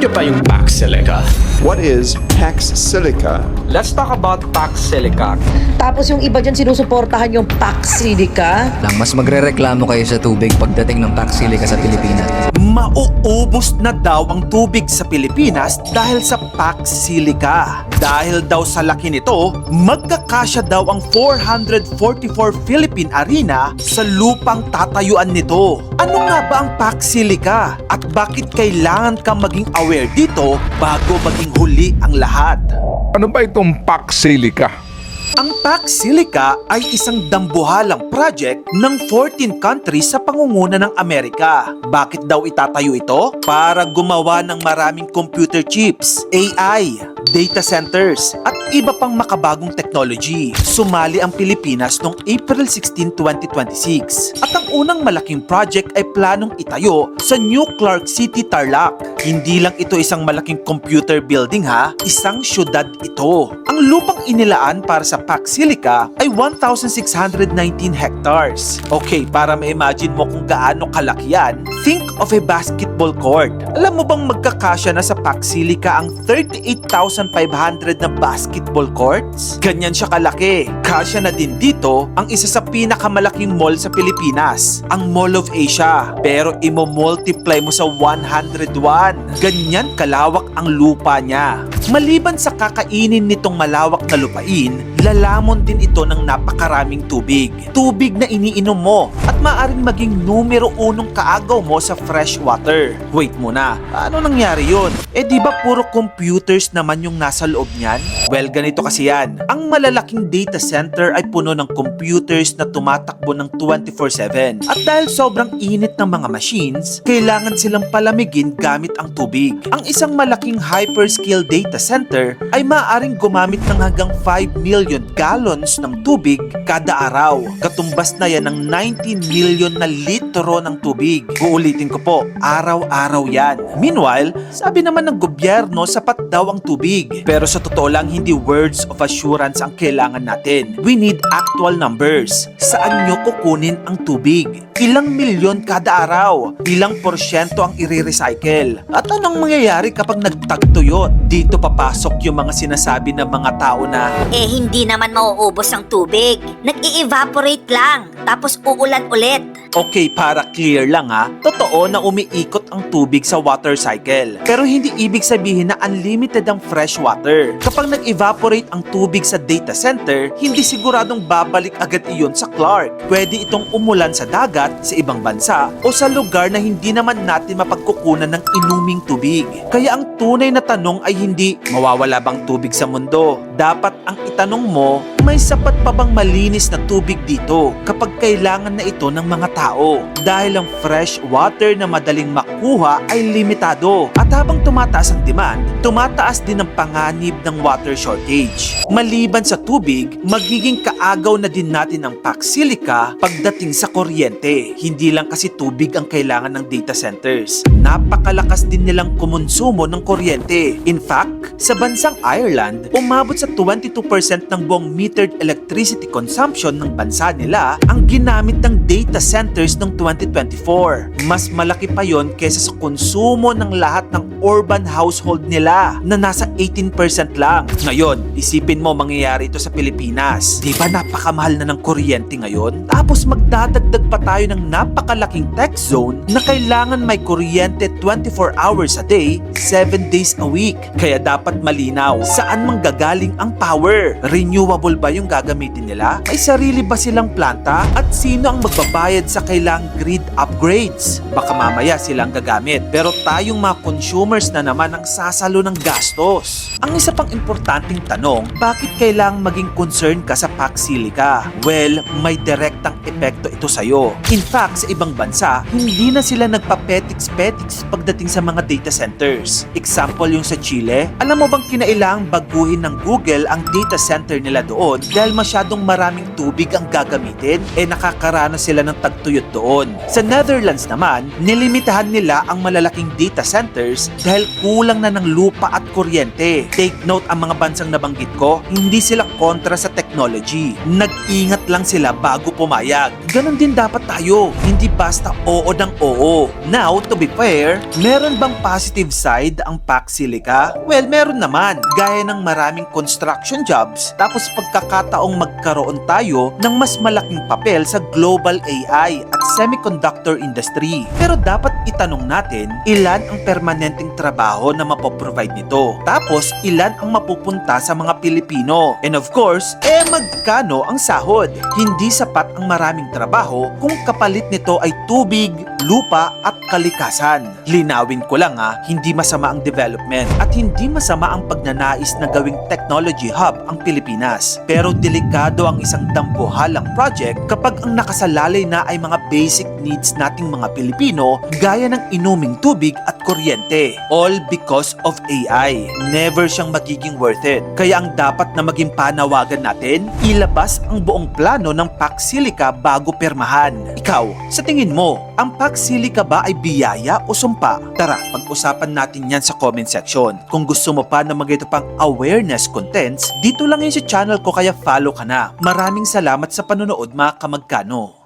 niyo ba yung Pax Silica? What is Pax Silica? Let's talk about Pax Silica. Tapos yung iba dyan sinusuportahan yung Pax Silica. Lang mas magrereklamo kayo sa tubig pagdating ng Pax Silica sa Pilipinas. Mauubos na daw ang tubig sa Pilipinas dahil sa Pax Silica. Dahil daw sa laki nito, magkakasya daw ang 444 Philippine Arena sa lupang tatayuan nito. Ano nga ba ang Pax Silica? At bakit kailangan kang maging aware dito bago maging huli ang lahat? Ano ba itong Pax Silica? Ang Pax Silica ay isang dambuhalang project ng 14 countries sa pangunguna ng Amerika. Bakit daw itatayo ito? Para gumawa ng maraming computer chips, AI, data centers, at iba pang makabagong technology. Sumali ang Pilipinas noong April 16, 2026. At ang unang malaking project ay planong itayo sa New Clark City, Tarlac. Hindi lang ito isang malaking computer building ha, isang syudad ito. Ang lupang inilaan para sa Pax Silica ay 1,619 hectares. Okay, para ma-imagine mo kung gaano kalaki yan, think of a basketball court. Alam mo bang magkakasya na sa Pax Silica ang 38,500 na basketball courts? Ganyan siya kalaki. Kasya na din dito ang isa sa pinakamalaking mall sa Pilipinas, ang Mall of Asia. Pero imo-multiply mo sa 101. Ganyan kalawak ang lupa niya. Maliban sa kakainin nitong malawak na lupain, lalamon din ito ng napakaraming tubig. Tubig na iniinom mo at maaaring maging numero unong kaagaw mo sa fresh water. Wait muna, ano nangyari yun? Di ba puro computers naman yung nasa loob niyan? Well, ganito kasi yan. Ang malalaking data center ay puno ng computers na tumatakbo ng 24/7. At dahil sobrang init ng mga machines, kailangan silang palamigin gamit ang tubig. Ang isang malaking hyperscale data center ay maaaring gumamit ng hanggang 5 million gallons ng tubig kada araw. Katumbas na yan ng 19 million na litro ng tubig. Uulitin ko po, araw-araw yan. Meanwhile, sabi naman ng gobyerno sapat daw ang tubig. Pero sa totoo lang, hindi words of assurance ang kailangan natin. We need actual numbers. Saan nyo kukunin ang tubig? Ilang milyon kada araw? Ilang porsyento ang i-recycle? At anong mangyayari kapag nagtagtuyot? Dito papasok yung mga sinasabi ng mga tao na hindi naman mauubos ang tubig. Nag-i-evaporate lang, tapos uulan ulit. okay, para clear lang ha, totoo na umiikot ang tubig sa water cycle. Pero hindi ibig sabihin na unlimited ang fresh water. Kapag nag-evaporate ang tubig sa data center, hindi siguradong babalik agad iyon sa Clark. Pwede itong umulan sa dagat, sa ibang bansa, o sa lugar na hindi naman natin mapagkukunan ng inuming tubig. Kaya ang tunay na tanong ay hindi, mawawala bang tubig sa mundo? Dapat ang itanong mo, may sapat pa bang malinis na tubig dito kapag kailangan na ito ng mga tao? Dahil ang fresh water na madaling makuha ay limitado. At habang tumataas ang demand, tumataas din ang panganib ng water shortage. Maliban sa tubig, magiging kaagaw na din natin ang Pax Silica pagdating sa kuryente. Hindi lang kasi tubig ang kailangan ng data centers. Napakalakas din nilang kumonsumo ng kuryente. In fact, sa bansang Ireland, umabot sa 22% ng buong metered electricity consumption ng bansa nila ang ginamit ng data centers noong 2024. Mas malaki pa yon kaysa sa konsumo ng lahat ng urban household nila na nasa 18% lang. Ngayon, isipin mo mangyayari ito sa Pilipinas. Di ba napakamahal na ng kuryente ngayon? Tapos magdadagdag pa tayo ng napakalaking tech zone na kailangan may kuryente 24 hours a day, 7 days a week. Kaya dapat malinaw, saan manggagaling ang power? Renewable ba yung gagamitin nila? May sarili ba silang planta? At sino ang magbabayad sa kailang grid upgrades? Baka mamaya silang gagamit. Pero tayong mga consumers na naman ang sasalo ng gastos. Ang isa pang importanteng tanong, bakit kailangang maging concern ka sa Pax Silica? Well, may direktang epekto ito sa'yo. In fact, sa ibang bansa, hindi na sila nagpa-petiks-petiks pagdating sa mga data centers. Example yung sa Chile, alam mo bang kinailangang baguhin ng Google ang data center nila doon dahil masyadong maraming tubig ang gagamitin, nakakaranas sila ng tagtuyot doon. Sa Netherlands naman, nilimitahan nila ang malalaking data centers dahil kulang na ng lupa at kuryente. Take note, ang mga bansang nabanggit ko, hindi sila kontra sa technology. Nag-ingat lang sila bago pumayag. Ganon din dapat tayo tayo, hindi basta oo ng oo. Now, to be fair, meron bang positive side ang Pax Silica? Well, meron naman, gaya ng maraming construction jobs, tapos pagkakataong magkaroon tayo ng mas malaking papel sa global AI at semiconductor industry. Pero dapat itanong natin, ilan ang permanenteng trabaho na mapoprovide nito? Tapos, ilan ang mapupunta sa mga Pilipino? And of course, magkano ang sahod? Hindi sapat ang maraming trabaho kung kapalit nito ay tubig, lupa at kalikasan. Linawin ko lang hindi masama ang development at hindi masama ang pagnanais na gawing technology hub ang Pilipinas. Pero delikado ang isang dambuhalang project kapag ang nakasalalay na ay mga basic needs nating mga Pilipino gaya ng inuming tubig at kuryente. All because of AI. Never siyang magiging worth it. Kaya ang dapat na maging panawagan natin, ilabas ang buong plano ng Pax Silica bago pirmahan. Ikaw, sa tingin mo, ang Pax Silica ba ay biyaya o sumpa? Tara, pag-usapan natin yan sa comment section. Kung gusto mo pa na magito pang awareness contents, dito lang yun sa channel ko kaya follow ka na. Maraming salamat sa panonood mga kamagkano.